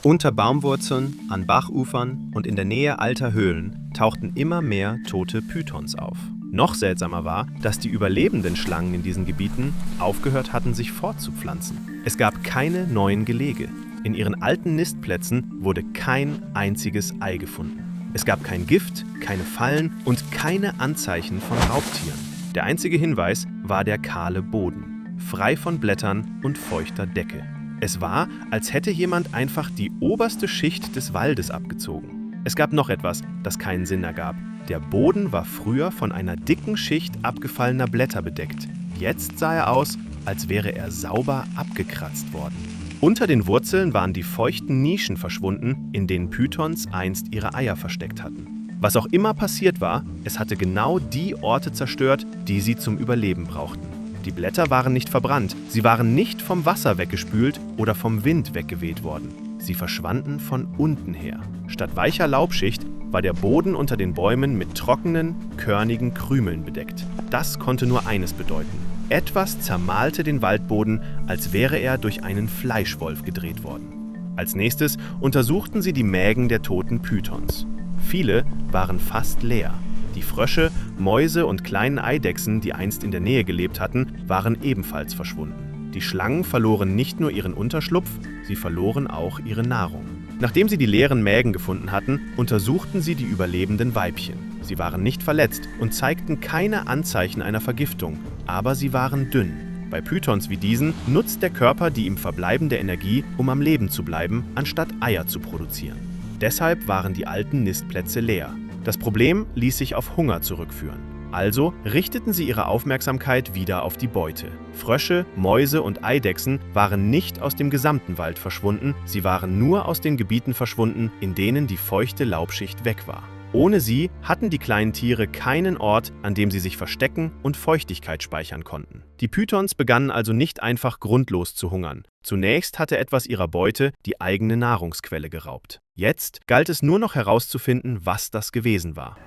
Unter Baumwurzeln, an Bachufern und in der Nähe alter Höhlen tauchten immer mehr tote Pythons auf. Noch seltsamer war, dass die überlebenden Schlangen in diesen Gebieten aufgehört hatten, sich fortzupflanzen. Es gab keine neuen Gelege. In ihren alten Nistplätzen wurde kein einziges Ei gefunden. Es gab kein Gift, keine Fallen und keine Anzeichen von Raubtieren. Der einzige Hinweis war der kahle Boden, frei von Blättern und feuchter Decke. Es war, als hätte jemand einfach die oberste Schicht des Waldes abgezogen. Es gab noch etwas, das keinen Sinn ergab. Der Boden war früher von einer dicken Schicht abgefallener Blätter bedeckt. Jetzt sah er aus, als wäre er sauber abgekratzt worden. Unter den Wurzeln waren die feuchten Nischen verschwunden, in denen Pythons einst ihre Eier versteckt hatten. Was auch immer passiert war, es hatte genau die Orte zerstört, die sie zum Überleben brauchten. Die Blätter waren nicht verbrannt, sie waren nicht vom Wasser weggespült oder vom Wind weggeweht worden. Sie verschwanden von unten her. Statt weicher Laubschicht war der Boden unter den Bäumen mit trockenen, körnigen Krümeln bedeckt. Das konnte nur eines bedeuten. Etwas zermahlte den Waldboden, als wäre er durch einen Fleischwolf gedreht worden. Als nächstes untersuchten sie die Mägen der toten Pythons. Viele waren fast leer. Die Frösche, Mäuse und kleinen Eidechsen, die einst in der Nähe gelebt hatten, waren ebenfalls verschwunden. Die Schlangen verloren nicht nur ihren Unterschlupf, sie verloren auch ihre Nahrung. Nachdem sie die leeren Mägen gefunden hatten, untersuchten sie die überlebenden Weibchen. Sie waren nicht verletzt und zeigten keine Anzeichen einer Vergiftung, aber sie waren dünn. Bei Pythons wie diesen nutzt der Körper die ihm verbleibende Energie, um am Leben zu bleiben, anstatt Eier zu produzieren. Deshalb waren die alten Nistplätze leer. Das Problem ließ sich auf Hunger zurückführen. Also richteten sie ihre Aufmerksamkeit wieder auf die Beute. Frösche, Mäuse und Eidechsen waren nicht aus dem gesamten Wald verschwunden, sie waren nur aus den Gebieten verschwunden, in denen die feuchte Laubschicht weg war. Ohne sie hatten die kleinen Tiere keinen Ort, an dem sie sich verstecken und Feuchtigkeit speichern konnten. Die Pythons begannen also nicht einfach grundlos zu hungern. Zunächst hatte etwas ihrer Beute die eigene Nahrungsquelle geraubt. Jetzt galt es nur noch herauszufinden, was das gewesen war.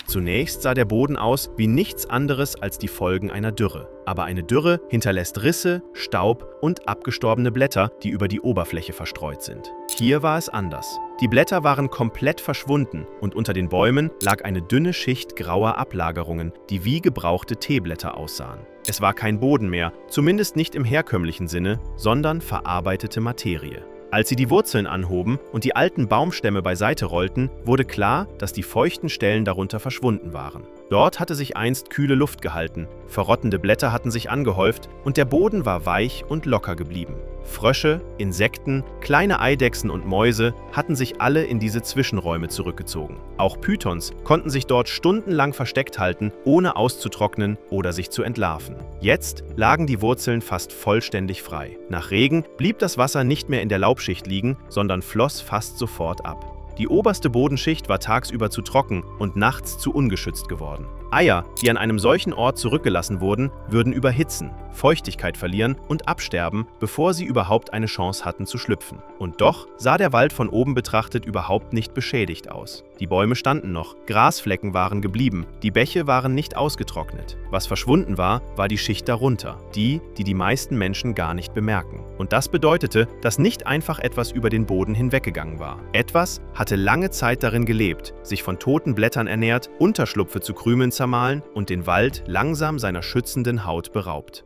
Zunächst sah der Boden aus wie nichts anderes als die Folgen einer Dürre. Aber eine Dürre hinterlässt Risse, Staub und abgestorbene Blätter, die über die Oberfläche verstreut sind. Hier war es anders. Die Blätter waren komplett verschwunden und unter den Bäumen lag eine dünne Schicht grauer Ablagerungen, die wie gebrauchte Teeblätter aussahen. Es war kein Boden mehr, zumindest nicht im herkömmlichen Sinne, sondern verarbeitete Materie. Als sie die Wurzeln anhoben und die alten Baumstämme beiseite rollten, wurde klar, dass die feuchten Stellen darunter verschwunden waren. Dort hatte sich einst kühle Luft gehalten, verrottende Blätter hatten sich angehäuft und der Boden war weich und locker geblieben. Frösche, Insekten, kleine Eidechsen und Mäuse hatten sich alle in diese Zwischenräume zurückgezogen. Auch Pythons konnten sich dort stundenlang versteckt halten, ohne auszutrocknen oder sich zu entlarven. Jetzt lagen die Wurzeln fast vollständig frei. Nach Regen blieb das Wasser nicht mehr in der Laubschicht liegen, sondern floss fast sofort ab. Die oberste Bodenschicht war tagsüber zu trocken und nachts zu ungeschützt geworden. Eier, die an einem solchen Ort zurückgelassen wurden, würden überhitzen, Feuchtigkeit verlieren und absterben, bevor sie überhaupt eine Chance hatten zu schlüpfen. Und doch sah der Wald von oben betrachtet überhaupt nicht beschädigt aus. Die Bäume standen noch, Grasflecken waren geblieben, die Bäche waren nicht ausgetrocknet. Was verschwunden war, war die Schicht darunter, die die meisten Menschen gar nicht bemerken. Und das bedeutete, dass nicht einfach etwas über den Boden hinweggegangen war. Etwas hatte lange Zeit darin gelebt, sich von toten Blättern ernährt, Unterschlupfe zu Krümeln zermahlen und den Wald langsam seiner schützenden Haut beraubt.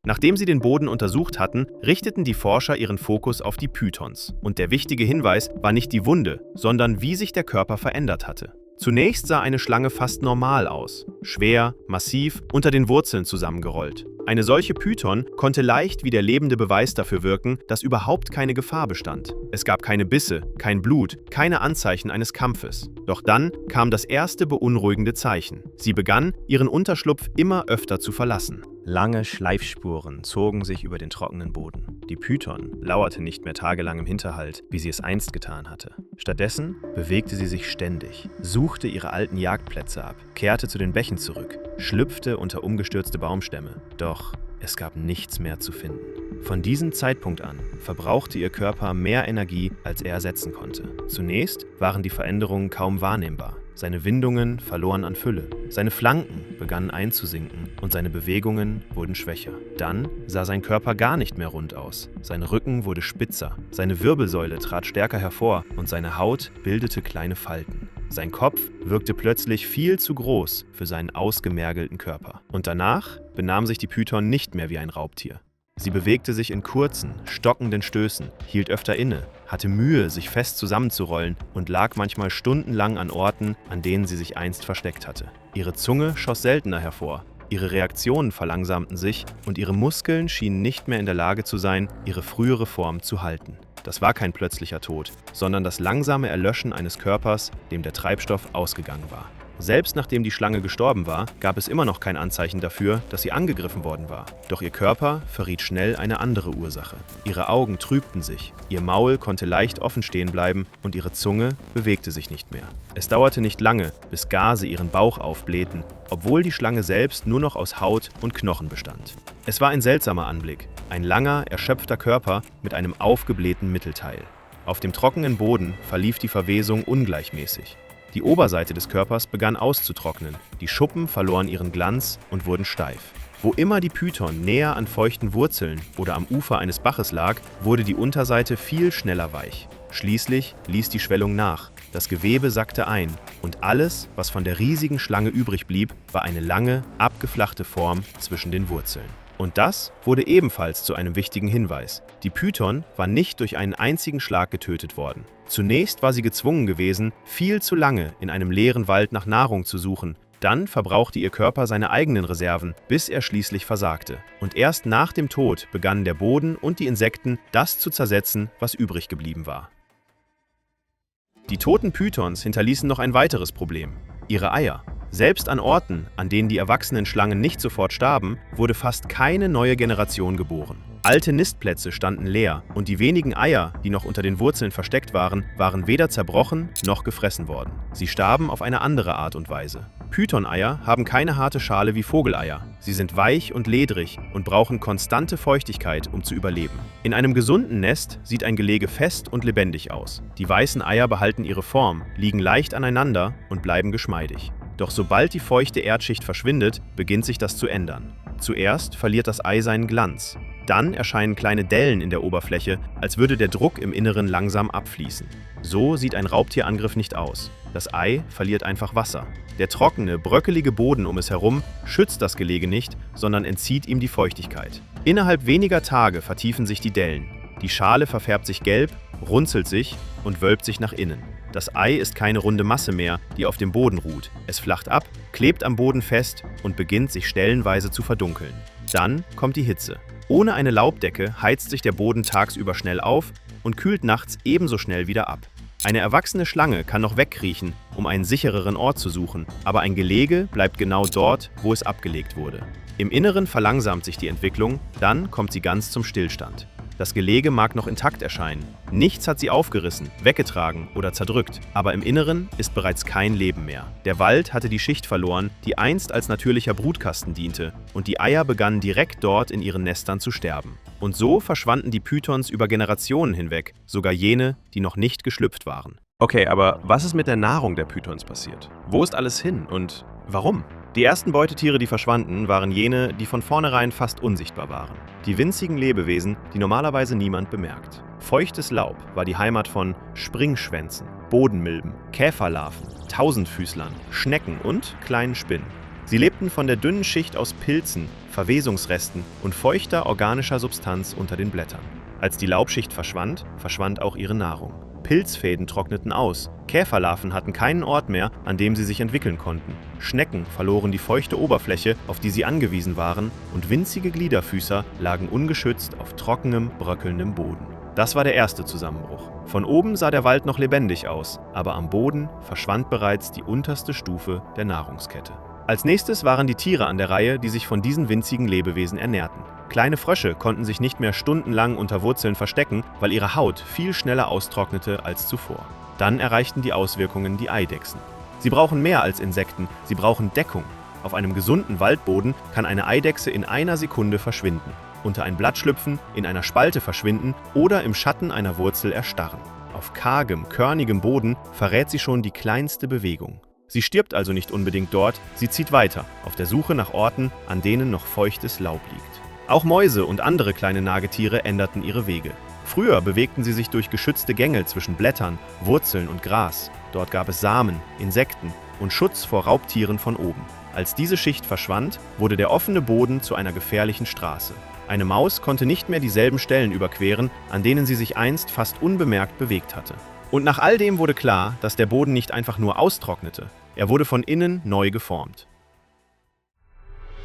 Nachdem sie den Boden untersucht hatten, richteten die Forscher ihren Fokus auf die Pythons. Und der wichtige Hinweis war nicht die Wunde, sondern wie sich der Körper verändert hatte. Zunächst sah eine Schlange fast normal aus, schwer, massiv, unter den Wurzeln zusammengerollt. Eine solche Python konnte leicht wie der lebende Beweis dafür wirken, dass überhaupt keine Gefahr bestand. Es gab keine Bisse, kein Blut, keine Anzeichen eines Kampfes. Doch dann kam das erste beunruhigende Zeichen. Sie begann, ihren Unterschlupf immer öfter zu verlassen. Lange Schleifspuren zogen sich über den trockenen Boden. Die Python lauerte nicht mehr tagelang im Hinterhalt, wie sie es einst getan hatte. Stattdessen bewegte sie sich ständig, suchte ihre alten Jagdplätze ab, kehrte zu den Bächen zurück, schlüpfte unter umgestürzte Baumstämme. Doch es gab nichts mehr zu finden. Von diesem Zeitpunkt an verbrauchte ihr Körper mehr Energie, als er ersetzen konnte. Zunächst waren die Veränderungen kaum wahrnehmbar. Seine Windungen verloren an Fülle, seine Flanken begannen einzusinken und seine Bewegungen wurden schwächer. Dann sah sein Körper gar nicht mehr rund aus. Sein Rücken wurde spitzer, seine Wirbelsäule trat stärker hervor und seine Haut bildete kleine Falten. Sein Kopf wirkte plötzlich viel zu groß für seinen ausgemergelten Körper. Und danach benahm sich die Python nicht mehr wie ein Raubtier. Sie bewegte sich in kurzen, stockenden Stößen, hielt öfter inne, hatte Mühe, sich fest zusammenzurollen und lag manchmal stundenlang an Orten, an denen sie sich einst versteckt hatte. Ihre Zunge schoss seltener hervor, ihre Reaktionen verlangsamten sich und ihre Muskeln schienen nicht mehr in der Lage zu sein, ihre frühere Form zu halten. Das war kein plötzlicher Tod, sondern das langsame Erlöschen eines Körpers, dem der Treibstoff ausgegangen war. Selbst nachdem die Schlange gestorben war, gab es immer noch kein Anzeichen dafür, dass sie angegriffen worden war. Doch ihr Körper verriet schnell eine andere Ursache. Ihre Augen trübten sich, ihr Maul konnte leicht offen stehen bleiben und ihre Zunge bewegte sich nicht mehr. Es dauerte nicht lange, bis Gase ihren Bauch aufblähten, obwohl die Schlange selbst nur noch aus Haut und Knochen bestand. Es war ein seltsamer Anblick. Ein langer, erschöpfter Körper mit einem aufgeblähten Mittelteil. Auf dem trockenen Boden verlief die Verwesung ungleichmäßig. Die Oberseite des Körpers begann auszutrocknen, die Schuppen verloren ihren Glanz und wurden steif. Wo immer die Python näher an feuchten Wurzeln oder am Ufer eines Baches lag, wurde die Unterseite viel schneller weich. Schließlich ließ die Schwellung nach, das Gewebe sackte ein und alles, was von der riesigen Schlange übrig blieb, war eine lange, abgeflachte Form zwischen den Wurzeln. Und das wurde ebenfalls zu einem wichtigen Hinweis. Die Python war nicht durch einen einzigen Schlag getötet worden. Zunächst war sie gezwungen gewesen, viel zu lange in einem leeren Wald nach Nahrung zu suchen. Dann verbrauchte ihr Körper seine eigenen Reserven, bis er schließlich versagte. Und erst nach dem Tod begannen der Boden und die Insekten, das zu zersetzen, was übrig geblieben war. Die toten Pythons hinterließen noch ein weiteres Problem: ihre Eier. Selbst an Orten, an denen die erwachsenen Schlangen nicht sofort starben, wurde fast keine neue Generation geboren. Alte Nistplätze standen leer und die wenigen Eier, die noch unter den Wurzeln versteckt waren, waren weder zerbrochen noch gefressen worden. Sie starben auf eine andere Art und Weise. Python-Eier haben keine harte Schale wie Vogeleier. Sie sind weich und ledrig und brauchen konstante Feuchtigkeit, um zu überleben. In einem gesunden Nest sieht ein Gelege fest und lebendig aus. Die weißen Eier behalten ihre Form, liegen leicht aneinander und bleiben geschmeidig. Doch sobald die feuchte Erdschicht verschwindet, beginnt sich das zu ändern. Zuerst verliert das Ei seinen Glanz. Dann erscheinen kleine Dellen in der Oberfläche, als würde der Druck im Inneren langsam abfließen. So sieht ein Raubtierangriff nicht aus. Das Ei verliert einfach Wasser. Der trockene, bröckelige Boden um es herum schützt das Gelege nicht, sondern entzieht ihm die Feuchtigkeit. Innerhalb weniger Tage vertiefen sich die Dellen. Die Schale verfärbt sich gelb, runzelt sich und wölbt sich nach innen. Das Ei ist keine runde Masse mehr, die auf dem Boden ruht. Es flacht ab, klebt am Boden fest und beginnt sich stellenweise zu verdunkeln. Dann kommt die Hitze. Ohne eine Laubdecke heizt sich der Boden tagsüber schnell auf und kühlt nachts ebenso schnell wieder ab. Eine erwachsene Schlange kann noch wegkriechen, um einen sichereren Ort zu suchen, aber ein Gelege bleibt genau dort, wo es abgelegt wurde. Im Inneren verlangsamt sich die Entwicklung, dann kommt sie ganz zum Stillstand. Das Gelege mag noch intakt erscheinen. Nichts hat sie aufgerissen, weggetragen oder zerdrückt, aber im Inneren ist bereits kein Leben mehr. Der Wald hatte die Schicht verloren, die einst als natürlicher Brutkasten diente, und die Eier begannen direkt dort in ihren Nestern zu sterben. Und so verschwanden die Pythons über Generationen hinweg, sogar jene, die noch nicht geschlüpft waren. Okay, aber was ist mit der Nahrung der Pythons passiert? Wo ist alles hin und warum? Die ersten Beutetiere, die verschwanden, waren jene, die von vornherein fast unsichtbar waren. Die winzigen Lebewesen, die normalerweise niemand bemerkt. Feuchtes Laub war die Heimat von Springschwänzen, Bodenmilben, Käferlarven, Tausendfüßlern, Schnecken und kleinen Spinnen. Sie lebten von der dünnen Schicht aus Pilzen, Verwesungsresten und feuchter organischer Substanz unter den Blättern. Als die Laubschicht verschwand, verschwand auch ihre Nahrung. Pilzfäden trockneten aus, Käferlarven hatten keinen Ort mehr, an dem sie sich entwickeln konnten. Schnecken verloren die feuchte Oberfläche, auf die sie angewiesen waren, und winzige Gliederfüßer lagen ungeschützt auf trockenem, bröckelndem Boden. Das war der erste Zusammenbruch. Von oben sah der Wald noch lebendig aus, aber am Boden verschwand bereits die unterste Stufe der Nahrungskette. Als nächstes waren die Tiere an der Reihe, die sich von diesen winzigen Lebewesen ernährten. Kleine Frösche konnten sich nicht mehr stundenlang unter Wurzeln verstecken, weil ihre Haut viel schneller austrocknete als zuvor. Dann erreichten die Auswirkungen die Eidechsen. Sie brauchen mehr als Insekten, sie brauchen Deckung. Auf einem gesunden Waldboden kann eine Eidechse in einer Sekunde verschwinden, unter ein Blatt schlüpfen, in einer Spalte verschwinden oder im Schatten einer Wurzel erstarren. Auf kargem, körnigem Boden verrät sie schon die kleinste Bewegung. Sie stirbt also nicht unbedingt dort, sie zieht weiter, auf der Suche nach Orten, an denen noch feuchtes Laub liegt. Auch Mäuse und andere kleine Nagetiere änderten ihre Wege. Früher bewegten sie sich durch geschützte Gänge zwischen Blättern, Wurzeln und Gras. Dort gab es Samen, Insekten und Schutz vor Raubtieren von oben. Als diese Schicht verschwand, wurde der offene Boden zu einer gefährlichen Straße. Eine Maus konnte nicht mehr dieselben Stellen überqueren, an denen sie sich einst fast unbemerkt bewegt hatte. Und nach all dem wurde klar, dass der Boden nicht einfach nur austrocknete, er wurde von innen neu geformt.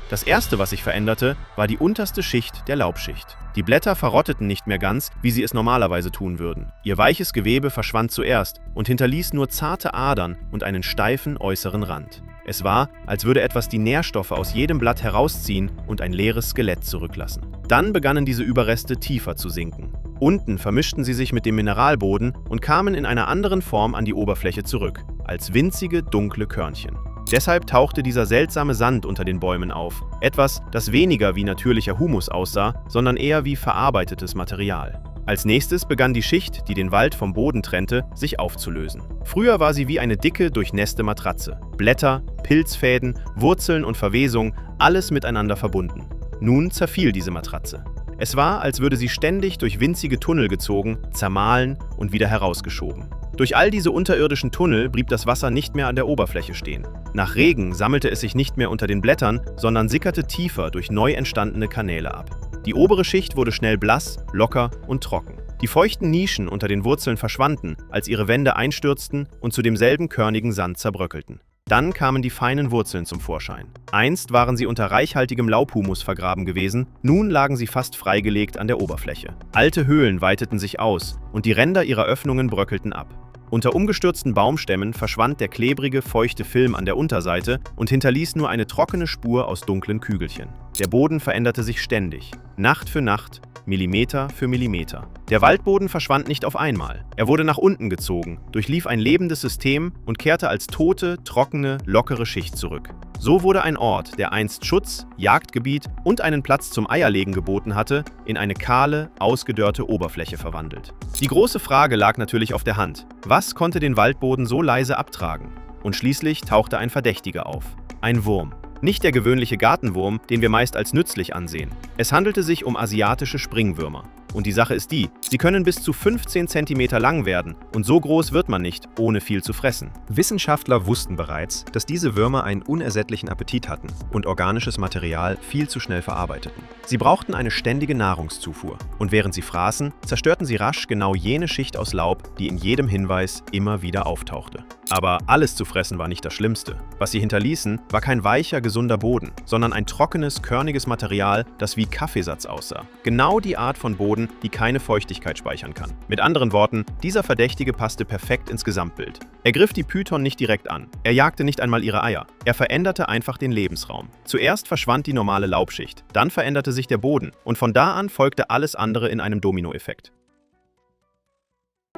Das erste, was sich veränderte, war die unterste Schicht der Laubschicht. Die Blätter verrotteten nicht mehr ganz, wie sie es normalerweise tun würden. Ihr weiches Gewebe verschwand zuerst und hinterließ nur zarte Adern und einen steifen äußeren Rand. Es war, als würde etwas die Nährstoffe aus jedem Blatt herausziehen und ein leeres Skelett zurücklassen. Dann begannen diese Überreste tiefer zu sinken. Unten vermischten sie sich mit dem Mineralboden und kamen in einer anderen Form an die Oberfläche zurück, als winzige, dunkle Körnchen. Deshalb tauchte dieser seltsame Sand unter den Bäumen auf. Etwas, das weniger wie natürlicher Humus aussah, sondern eher wie verarbeitetes Material. Als nächstes begann die Schicht, die den Wald vom Boden trennte, sich aufzulösen. Früher war sie wie eine dicke, durchnässte Matratze. Blätter, Pilzfäden, Wurzeln und Verwesung, alles miteinander verbunden. Nun zerfiel diese Matratze. Es war, als würde sie ständig durch winzige Tunnel gezogen, zermahlen und wieder herausgeschoben. Durch all diese unterirdischen Tunnel blieb das Wasser nicht mehr an der Oberfläche stehen. Nach Regen sammelte es sich nicht mehr unter den Blättern, sondern sickerte tiefer durch neu entstandene Kanäle ab. Die obere Schicht wurde schnell blass, locker und trocken. Die feuchten Nischen unter den Wurzeln verschwanden, als ihre Wände einstürzten und zu demselben körnigen Sand zerbröckelten. Dann kamen die feinen Wurzeln zum Vorschein. Einst waren sie unter reichhaltigem Laubhumus vergraben gewesen, nun lagen sie fast freigelegt an der Oberfläche. Alte Höhlen weiteten sich aus und die Ränder ihrer Öffnungen bröckelten ab. Unter umgestürzten Baumstämmen verschwand der klebrige, feuchte Film an der Unterseite und hinterließ nur eine trockene Spur aus dunklen Kügelchen. Der Boden veränderte sich ständig, Nacht für Nacht, Millimeter für Millimeter. Der Waldboden verschwand nicht auf einmal. Er wurde nach unten gezogen, durchlief ein lebendes System und kehrte als tote, trockene, lockere Schicht zurück. So wurde ein Ort, der einst Schutz, Jagdgebiet und einen Platz zum Eierlegen geboten hatte, in eine kahle, ausgedörrte Oberfläche verwandelt. Die große Frage lag natürlich auf der Hand. Was konnte den Waldboden so leise abtragen? Und schließlich tauchte ein Verdächtiger auf. Ein Wurm. Nicht der gewöhnliche Gartenwurm, den wir meist als nützlich ansehen. Es handelte sich um asiatische Springwürmer. Und die Sache ist die, sie können bis zu 15 cm lang werden und so groß wird man nicht, ohne viel zu fressen. Wissenschaftler wussten bereits, dass diese Würmer einen unersättlichen Appetit hatten und organisches Material viel zu schnell verarbeiteten. Sie brauchten eine ständige Nahrungszufuhr und während sie fraßen, zerstörten sie rasch genau jene Schicht aus Laub, die in jedem Hinweis immer wieder auftauchte. Aber alles zu fressen war nicht das Schlimmste. Was sie hinterließen, war kein weicher, gesunder Boden, sondern ein trockenes, körniges Material, das wie Kaffeesatz aussah. Genau die Art von Boden, die keine Feuchtigkeit speichern kann. Mit anderen Worten, dieser Verdächtige passte perfekt ins Gesamtbild. Er griff die Python nicht direkt an. Er jagte nicht einmal ihre Eier. Er veränderte einfach den Lebensraum. Zuerst verschwand die normale Laubschicht, dann veränderte sich der Boden und von da an folgte alles andere in einem Dominoeffekt.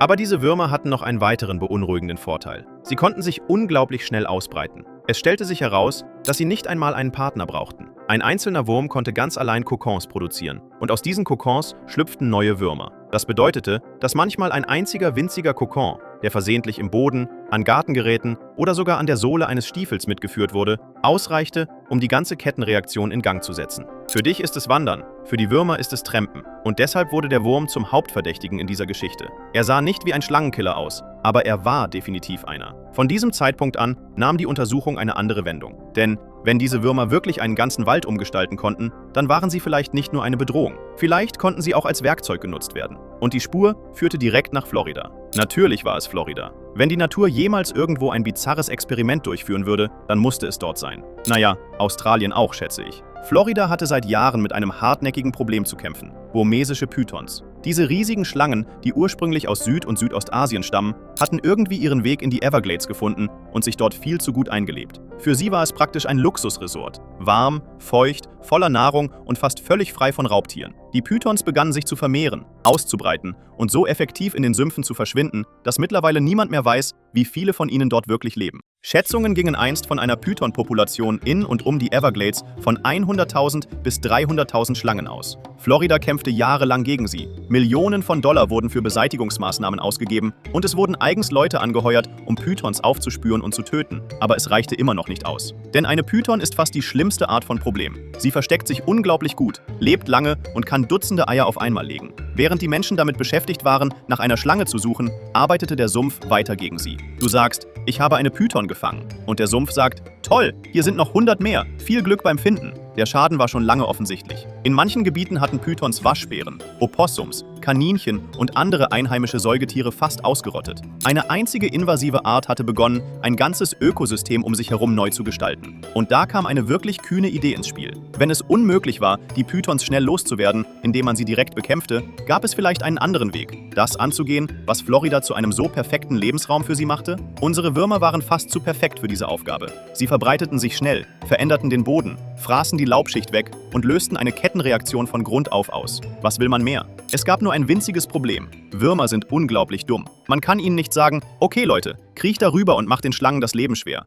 Aber diese Würmer hatten noch einen weiteren beunruhigenden Vorteil. Sie konnten sich unglaublich schnell ausbreiten. Es stellte sich heraus, dass sie nicht einmal einen Partner brauchten. Ein einzelner Wurm konnte ganz allein Kokons produzieren. Und aus diesen Kokons schlüpften neue Würmer. Das bedeutete, dass manchmal ein einziger winziger Kokon, der versehentlich im Boden, an Gartengeräten oder sogar an der Sohle eines Stiefels mitgeführt wurde, ausreichte, um die ganze Kettenreaktion in Gang zu setzen. Für dich ist es Wandern, für die Würmer ist es Trampen. Und deshalb wurde der Wurm zum Hauptverdächtigen in dieser Geschichte. Er sah nicht wie ein Schlangenkiller aus, aber er war definitiv einer. Von diesem Zeitpunkt an nahm die Untersuchung eine andere Wendung. Denn wenn diese Würmer wirklich einen ganzen Wald umgestalten konnten, dann waren sie vielleicht nicht nur eine Bedrohung. Vielleicht konnten sie auch als Werkzeug genutzt werden. Und die Spur führte direkt nach Florida. Natürlich war es Florida. Wenn die Natur jemals irgendwo ein bizarres Experiment durchführen würde, dann musste es dort sein. Naja, Australien auch, schätze ich. Florida hatte seit Jahren mit einem hartnäckigen Problem zu kämpfen: burmesische Pythons. Diese riesigen Schlangen, die ursprünglich aus Süd- und Südostasien stammen, hatten irgendwie ihren Weg in die Everglades gefunden und sich dort viel zu gut eingelebt. Für sie war es praktisch ein Luxusresort. Warm, feucht, voller Nahrung und fast völlig frei von Raubtieren. Die Pythons begannen sich zu vermehren, auszubreiten und so effektiv in den Sümpfen zu verschwinden, dass mittlerweile niemand mehr weiß, wie viele von ihnen dort wirklich leben. Schätzungen gingen einst von einer Python-Population in und um die Everglades von 100.000 bis 300.000 Schlangen aus. Florida kämpfte jahrelang gegen sie. Millionen von Dollar wurden für Beseitigungsmaßnahmen ausgegeben und es wurden eigens Leute angeheuert, um Pythons aufzuspüren und zu töten. Aber es reichte immer noch nicht aus. Denn eine Python ist fast die schlimmste Art von Problem. Sie versteckt sich unglaublich gut, lebt lange und kann Dutzende Eier auf einmal legen. Während die Menschen damit beschäftigt waren, nach einer Schlange zu suchen, arbeitete der Sumpf weiter gegen sie. Du sagst, ich habe eine Python gefangen. Und der Sumpf sagt, toll, hier sind noch 100 mehr. Viel Glück beim Finden. Der Schaden war schon lange offensichtlich. In manchen Gebieten hatten Pythons Waschbären, Opossums, Kaninchen und andere einheimische Säugetiere fast ausgerottet. Eine einzige invasive Art hatte begonnen, ein ganzes Ökosystem um sich herum neu zu gestalten. Und da kam eine wirklich kühne Idee ins Spiel. Wenn es unmöglich war, die Pythons schnell loszuwerden, indem man sie direkt bekämpfte, gab es vielleicht einen anderen Weg, das anzugehen, was Florida zu einem so perfekten Lebensraum für sie machte? Unsere Würmer waren fast zu perfekt für diese Aufgabe. Sie verbreiteten sich schnell, veränderten den Boden, fraßen die Laubschicht weg und lösten eine Kettenreaktion von Grund auf aus. Was will man mehr? Es gab nur ein winziges Problem. Würmer sind unglaublich dumm. Man kann ihnen nicht sagen, okay Leute, kriecht darüber und macht den Schlangen das Leben schwer.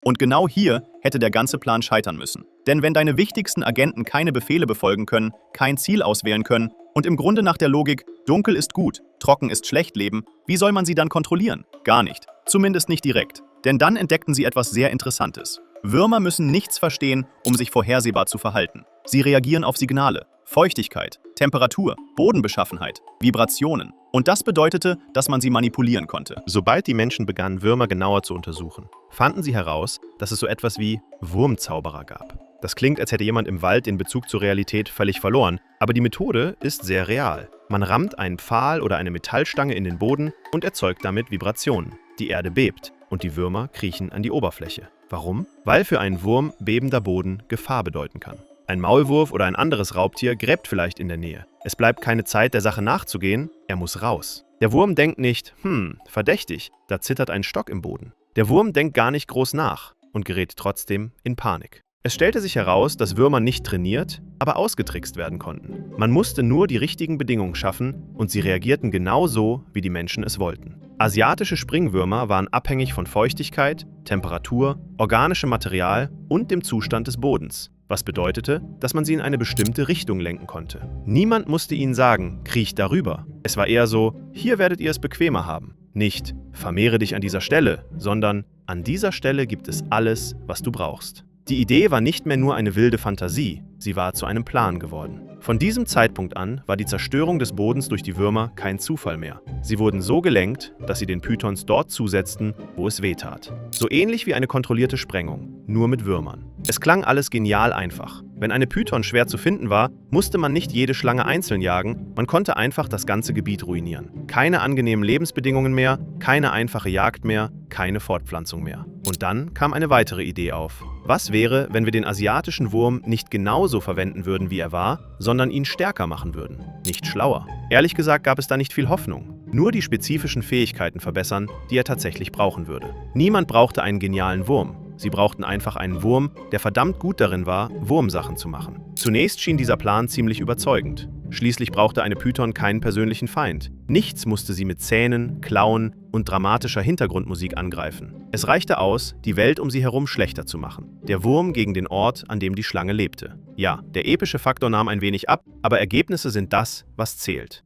Und genau hier hätte der ganze Plan scheitern müssen. Denn wenn deine wichtigsten Agenten keine Befehle befolgen können, kein Ziel auswählen können und im Grunde nach der Logik, dunkel ist gut, trocken ist schlecht leben, wie soll man sie dann kontrollieren? Gar nicht. Zumindest nicht direkt. Denn dann entdeckten sie etwas sehr Interessantes. Würmer müssen nichts verstehen, um sich vorhersehbar zu verhalten. Sie reagieren auf Signale, Feuchtigkeit, Temperatur, Bodenbeschaffenheit, Vibrationen. Und das bedeutete, dass man sie manipulieren konnte. Sobald die Menschen begannen, Würmer genauer zu untersuchen, fanden sie heraus, dass es so etwas wie Wurmzauberer gab. Das klingt, als hätte jemand im Wald den Bezug zur Realität völlig verloren, aber die Methode ist sehr real. Man rammt einen Pfahl oder eine Metallstange in den Boden und erzeugt damit Vibrationen. Die Erde bebt und die Würmer kriechen an die Oberfläche. Warum? Weil für einen Wurm bebender Boden Gefahr bedeuten kann. Ein Maulwurf oder ein anderes Raubtier gräbt vielleicht in der Nähe. Es bleibt keine Zeit, der Sache nachzugehen, er muss raus. Der Wurm denkt nicht, verdächtig, da zittert ein Stock im Boden. Der Wurm denkt gar nicht groß nach und gerät trotzdem in Panik. Es stellte sich heraus, dass Würmer nicht trainiert, aber ausgetrickst werden konnten. Man musste nur die richtigen Bedingungen schaffen und sie reagierten genau so, wie die Menschen es wollten. Asiatische Springwürmer waren abhängig von Feuchtigkeit, Temperatur, organischem Material und dem Zustand des Bodens, was bedeutete, dass man sie in eine bestimmte Richtung lenken konnte. Niemand musste ihnen sagen, kriecht darüber. Es war eher so, hier werdet ihr es bequemer haben. Nicht, vermehre dich an dieser Stelle, sondern an dieser Stelle gibt es alles, was du brauchst. Die Idee war nicht mehr nur eine wilde Fantasie, sie war zu einem Plan geworden. Von diesem Zeitpunkt an war die Zerstörung des Bodens durch die Würmer kein Zufall mehr. Sie wurden so gelenkt, dass sie den Pythons dort zusetzten, wo es weh tat. So ähnlich wie eine kontrollierte Sprengung, nur mit Würmern. Es klang alles genial einfach. Wenn eine Python schwer zu finden war, musste man nicht jede Schlange einzeln jagen, man konnte einfach das ganze Gebiet ruinieren. Keine angenehmen Lebensbedingungen mehr, keine einfache Jagd mehr, keine Fortpflanzung mehr. Und dann kam eine weitere Idee auf. Was wäre, wenn wir den asiatischen Wurm nicht genauso verwenden würden, wie er war, sondern ihn stärker machen würden, nicht schlauer? Ehrlich gesagt gab es da nicht viel Hoffnung. Nur die spezifischen Fähigkeiten verbessern, die er tatsächlich brauchen würde. Niemand brauchte einen genialen Wurm. Sie brauchten einfach einen Wurm, der verdammt gut darin war, Wurmsachen zu machen. Zunächst schien dieser Plan ziemlich überzeugend. Schließlich brauchte eine Python keinen persönlichen Feind. Nichts musste sie mit Zähnen, Klauen und dramatischer Hintergrundmusik angreifen. Es reichte aus, die Welt um sie herum schlechter zu machen. Der Wurm gegen den Ort, an dem die Schlange lebte. Ja, der epische Faktor nahm ein wenig ab, aber Ergebnisse sind das, was zählt.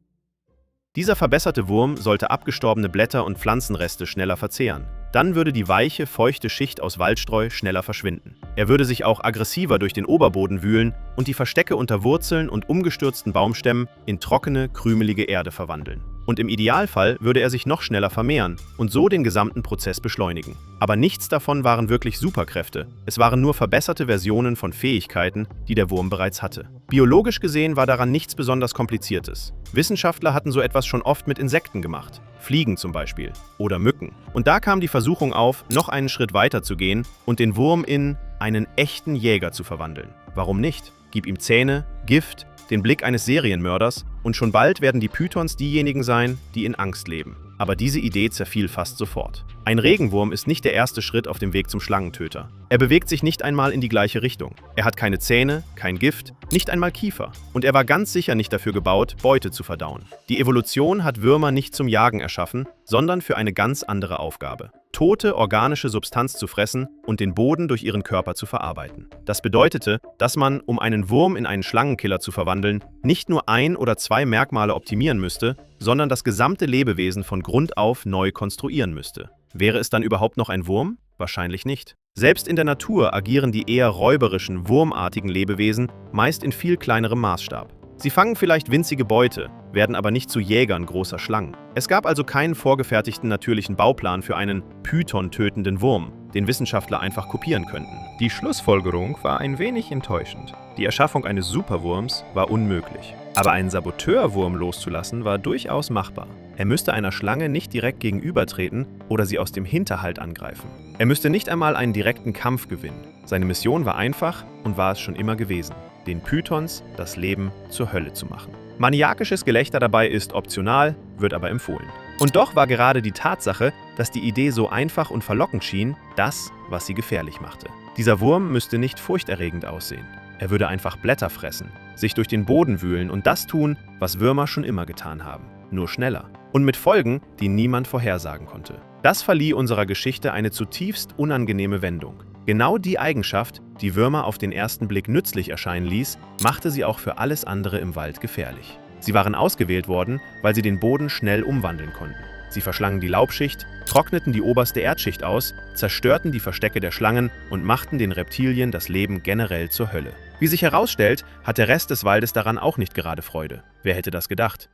Dieser verbesserte Wurm sollte abgestorbene Blätter und Pflanzenreste schneller verzehren. Dann würde die weiche, feuchte Schicht aus Waldstreu schneller verschwinden. Er würde sich auch aggressiver durch den Oberboden wühlen und die Verstecke unter Wurzeln und umgestürzten Baumstämmen in trockene, krümelige Erde verwandeln. Und im Idealfall würde er sich noch schneller vermehren und so den gesamten Prozess beschleunigen. Aber nichts davon waren wirklich Superkräfte. Es waren nur verbesserte Versionen von Fähigkeiten, die der Wurm bereits hatte. Biologisch gesehen war daran nichts besonders Kompliziertes. Wissenschaftler hatten so etwas schon oft mit Insekten gemacht. Fliegen zum Beispiel. Oder Mücken. Und da kam die Versuchung auf, noch einen Schritt weiter zu gehen und den Wurm in einen echten Jäger zu verwandeln. Warum nicht? Gib ihm Zähne, Gift, den Blick eines Serienmörders und schon bald werden die Pythons diejenigen sein, die in Angst leben. Aber diese Idee zerfiel fast sofort. Ein Regenwurm ist nicht der erste Schritt auf dem Weg zum Schlangentöter. Er bewegt sich nicht einmal in die gleiche Richtung. Er hat keine Zähne, kein Gift, nicht einmal Kiefer. Und er war ganz sicher nicht dafür gebaut, Beute zu verdauen. Die Evolution hat Würmer nicht zum Jagen erschaffen, sondern für eine ganz andere Aufgabe: tote organische Substanz zu fressen und den Boden durch ihren Körper zu verarbeiten. Das bedeutete, dass man, um einen Wurm in einen Schlangenkiller zu verwandeln, nicht nur 1 oder 2 Merkmale optimieren müsste, sondern das gesamte Lebewesen von Grund auf neu konstruieren müsste. Wäre es dann überhaupt noch ein Wurm? Wahrscheinlich nicht. Selbst in der Natur agieren die eher räuberischen, wurmartigen Lebewesen meist in viel kleinerem Maßstab. Sie fangen vielleicht winzige Beute, werden aber nicht zu Jägern großer Schlangen. Es gab also keinen vorgefertigten natürlichen Bauplan für einen Python-tötenden Wurm, den Wissenschaftler einfach kopieren könnten. Die Schlussfolgerung war ein wenig enttäuschend. Die Erschaffung eines Superwurms war unmöglich. Aber einen Saboteurwurm loszulassen war durchaus machbar. Er müsste einer Schlange nicht direkt gegenübertreten oder sie aus dem Hinterhalt angreifen. Er müsste nicht einmal einen direkten Kampf gewinnen. Seine Mission war einfach und war es schon immer gewesen: den Pythons das Leben zur Hölle zu machen. Maniakisches Gelächter dabei ist optional, wird aber empfohlen. Und doch war gerade die Tatsache, dass die Idee so einfach und verlockend schien, das, was sie gefährlich machte. Dieser Wurm müsste nicht furchterregend aussehen. Er würde einfach Blätter fressen, sich durch den Boden wühlen und das tun, was Würmer schon immer getan haben, nur schneller. Und mit Folgen, die niemand vorhersagen konnte. Das verlieh unserer Geschichte eine zutiefst unangenehme Wendung. Genau die Eigenschaft, die Würmer auf den ersten Blick nützlich erscheinen ließ, machte sie auch für alles andere im Wald gefährlich. Sie waren ausgewählt worden, weil sie den Boden schnell umwandeln konnten. Sie verschlangen die Laubschicht, trockneten die oberste Erdschicht aus, zerstörten die Verstecke der Schlangen und machten den Reptilien das Leben generell zur Hölle. Wie sich herausstellt, hat der Rest des Waldes daran auch nicht gerade Freude. Wer hätte das gedacht?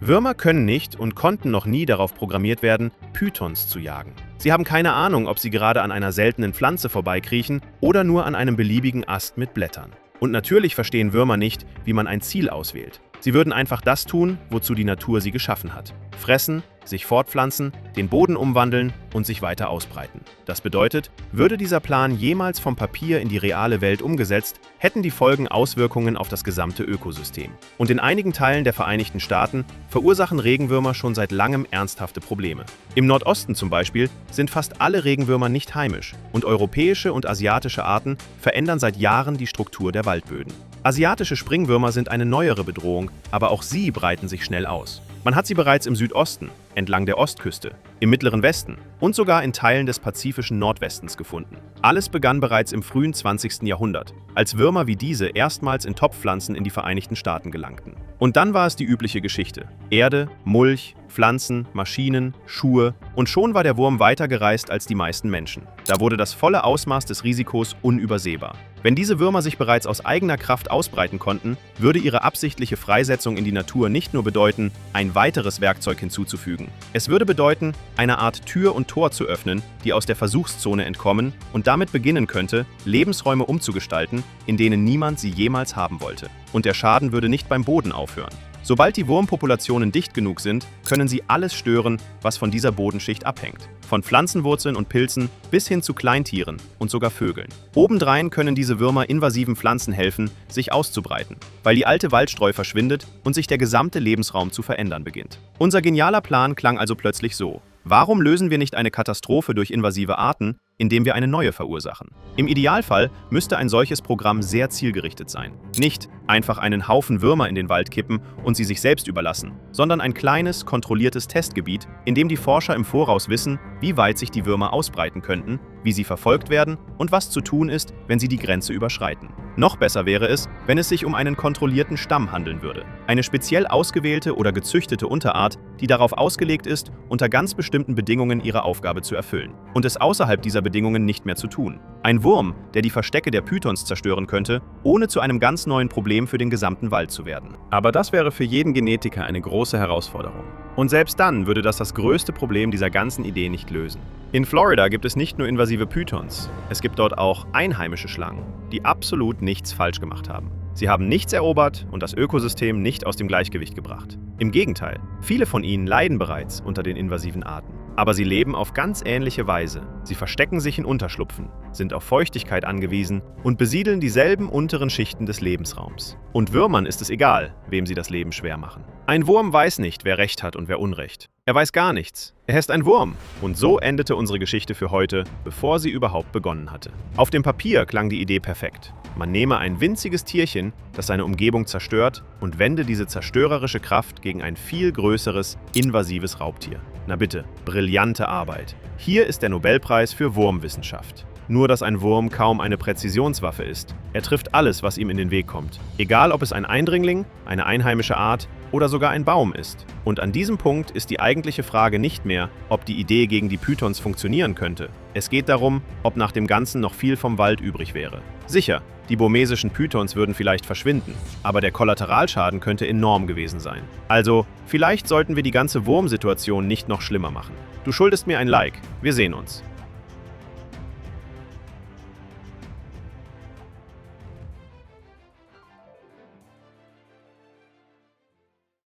Würmer können nicht und konnten noch nie darauf programmiert werden, Pythons zu jagen. Sie haben keine Ahnung, ob sie gerade an einer seltenen Pflanze vorbeikriechen oder nur an einem beliebigen Ast mit Blättern. Und natürlich verstehen Würmer nicht, wie man ein Ziel auswählt. Sie würden einfach das tun, wozu die Natur sie geschaffen hat: fressen, sich fortpflanzen, den Boden umwandeln und sich weiter ausbreiten. Das bedeutet, würde dieser Plan jemals vom Papier in die reale Welt umgesetzt, hätten die Folgen Auswirkungen auf das gesamte Ökosystem. Und in einigen Teilen der Vereinigten Staaten verursachen Regenwürmer schon seit langem ernsthafte Probleme. Im Nordosten zum Beispiel sind fast alle Regenwürmer nicht heimisch und europäische und asiatische Arten verändern seit Jahren die Struktur der Waldböden. Asiatische Springwürmer sind eine neuere Bedrohung, aber auch sie breiten sich schnell aus. Man hat sie bereits im Südosten, entlang der Ostküste, im Mittleren Westen und sogar in Teilen des pazifischen Nordwestens gefunden. Alles begann bereits im frühen 20. Jahrhundert, als Würmer wie diese erstmals in Topfpflanzen in die Vereinigten Staaten gelangten. Und dann war es die übliche Geschichte: Erde, Mulch, Pflanzen, Maschinen, Schuhe, und schon war der Wurm weiter gereist als die meisten Menschen. Da wurde das volle Ausmaß des Risikos unübersehbar. Wenn diese Würmer sich bereits aus eigener Kraft ausbreiten konnten, würde ihre absichtliche Freisetzung in die Natur nicht nur bedeuten, ein weiteres Werkzeug hinzuzufügen. Es würde bedeuten, eine Art Tür und Tor zu öffnen, die aus der Versuchszone entkommen und damit beginnen könnte, Lebensräume umzugestalten, in denen niemand sie jemals haben wollte. Und der Schaden würde nicht beim Boden aufhören. Sobald die Wurmpopulationen dicht genug sind, können sie alles stören, was von dieser Bodenschicht abhängt. Von Pflanzenwurzeln und Pilzen bis hin zu Kleintieren und sogar Vögeln. Obendrein können diese Würmer invasiven Pflanzen helfen, sich auszubreiten, weil die alte Waldstreu verschwindet und sich der gesamte Lebensraum zu verändern beginnt. Unser genialer Plan klang also plötzlich so: Warum lösen wir nicht eine Katastrophe durch invasive Arten, indem wir eine neue verursachen? Im Idealfall müsste ein solches Programm sehr zielgerichtet sein. Nicht einfach einen Haufen Würmer in den Wald kippen und sie sich selbst überlassen, sondern ein kleines, kontrolliertes Testgebiet, in dem die Forscher im Voraus wissen, wie weit sich die Würmer ausbreiten könnten, wie sie verfolgt werden und was zu tun ist, wenn sie die Grenze überschreiten. Noch besser wäre es, wenn es sich um einen kontrollierten Stamm handeln würde. Eine speziell ausgewählte oder gezüchtete Unterart, die darauf ausgelegt ist, unter ganz bestimmten Bedingungen ihre Aufgabe zu erfüllen und es außerhalb dieser Bedingungen nicht mehr zu tun. Ein Wurm, der die Verstecke der Pythons zerstören könnte, ohne zu einem ganz neuen Problem für den gesamten Wald zu werden. Aber das wäre für jeden Genetiker eine große Herausforderung. Und selbst dann würde das größte Problem dieser ganzen Idee nicht lösen. In Florida gibt es nicht nur invasive Pythons, es gibt dort auch einheimische Schlangen, die absolut nichts falsch gemacht haben. Sie haben nichts erobert und das Ökosystem nicht aus dem Gleichgewicht gebracht. Im Gegenteil, viele von ihnen leiden bereits unter den invasiven Arten. Aber sie leben auf ganz ähnliche Weise. Sie verstecken sich in Unterschlupfen, sind auf Feuchtigkeit angewiesen und besiedeln dieselben unteren Schichten des Lebensraums. Und Würmern ist es egal, wem sie das Leben schwer machen. Ein Wurm weiß nicht, wer Recht hat und wer Unrecht. Er weiß gar nichts. Er ist ein Wurm. Und so endete unsere Geschichte für heute, bevor sie überhaupt begonnen hatte. Auf dem Papier klang die Idee perfekt. Man nehme ein winziges Tierchen, das seine Umgebung zerstört, und wende diese zerstörerische Kraft gegen ein viel größeres, invasives Raubtier. Na bitte, brillante Arbeit. Hier ist der Nobelpreis für Wurmwissenschaft. Nur, dass ein Wurm kaum eine Präzisionswaffe ist. Er trifft alles, was ihm in den Weg kommt. Egal, ob es ein Eindringling, eine einheimische Art oder sogar ein Baum ist. Und an diesem Punkt ist die eigentliche Frage nicht mehr, ob die Idee gegen die Pythons funktionieren könnte. Es geht darum, ob nach dem Ganzen noch viel vom Wald übrig wäre. Sicher, die burmesischen Pythons würden vielleicht verschwinden, aber der Kollateralschaden könnte enorm gewesen sein. Also, vielleicht sollten wir die ganze Wurmsituation nicht noch schlimmer machen. Du schuldest mir ein Like. Wir sehen uns.